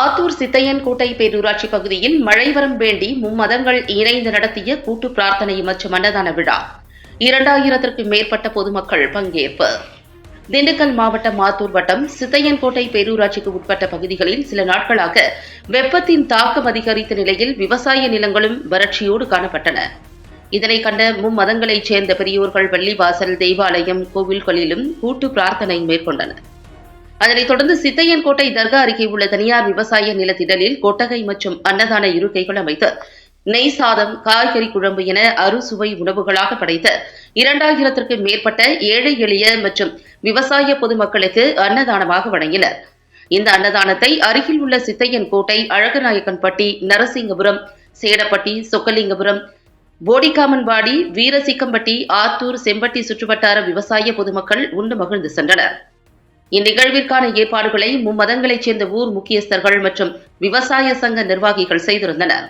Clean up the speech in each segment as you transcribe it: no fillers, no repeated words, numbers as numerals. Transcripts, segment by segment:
ஆத்தூர் சித்தையன்கோட்டை பேரூராட்சி பகுதியில் மழை வரம் வேண்டி மும்மதங்கள் இணைந்து நடத்திய கூட்டு பிரார்த்தனை மற்றும் அன்னதான விழா 2000க்கும் மேற்பட்ட பொதுமக்கள் பங்கேற்பு. திண்டுக்கல் மாவட்டம் ஆத்தூர் வட்டம் சித்தையன்கோட்டை பேரூராட்சிக்கு உட்பட்ட பகுதிகளில் சில நாட்களாக வெப்பத்தின் தாக்கம் அதிகரித்த நிலையில் விவசாய நிலங்களும் வறட்சியோடு காணப்பட்டன. இதனை கண்ட மும்மதங்களைச் சேர்ந்த பெரியோர்கள் பள்ளிவாசல், தேவாலயம், கோவில்களிலும் கூட்டு பிரார்த்தனை மேற்கொண்டனர். அதனைத் தொடர்ந்து சித்தையன்கோட்டை தர்கா அருகே உள்ள தனியார் விவசாய நிலத்திடலில் கொட்டகை மற்றும் அன்னதான இருக்கைகள் அமைத்து நெய் சாதம், காய்கறி குழம்பு என அறுசுவை உணவுகளாக படைத்த 2000க்கும் மேற்பட்ட ஏழை எளிய மற்றும் விவசாய பொதுமக்களுக்கு அன்னதானமாக வழங்கினர். இந்த அன்னதானத்தை அருகில் உள்ள சித்தையன்கோட்டை, அழகநாயக்கன்பட்டி, நரசிங்கபுரம், சேடப்பட்டி, சொக்கலிங்கபுரம், போடிக்காமன்வாடி, வீரசிக்கம்பட்டி, ஆத்தூர், செம்பட்டி சுற்றுவட்டார விவசாய பொதுமக்கள் உண்டு மகிழ்ந்து சென்றனர். இந்நிகழ்விற்கான ஏற்பாடுகளை மும்மதங்களைச் சேர்ந்த ஊர் முக்கியஸ்தர்கள் மற்றும் விவசாய சங்க நிர்வாகிகள் செய்திருந்தனர்.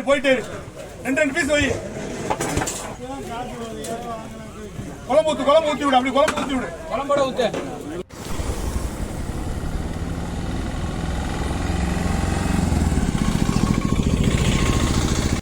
போயிட்டு 2 பீஸ் வை. குழம்பு ஊத்தி விடு, அப்படி குழம்பு ஊத்தி விடு. குழம்போட ஊத்து.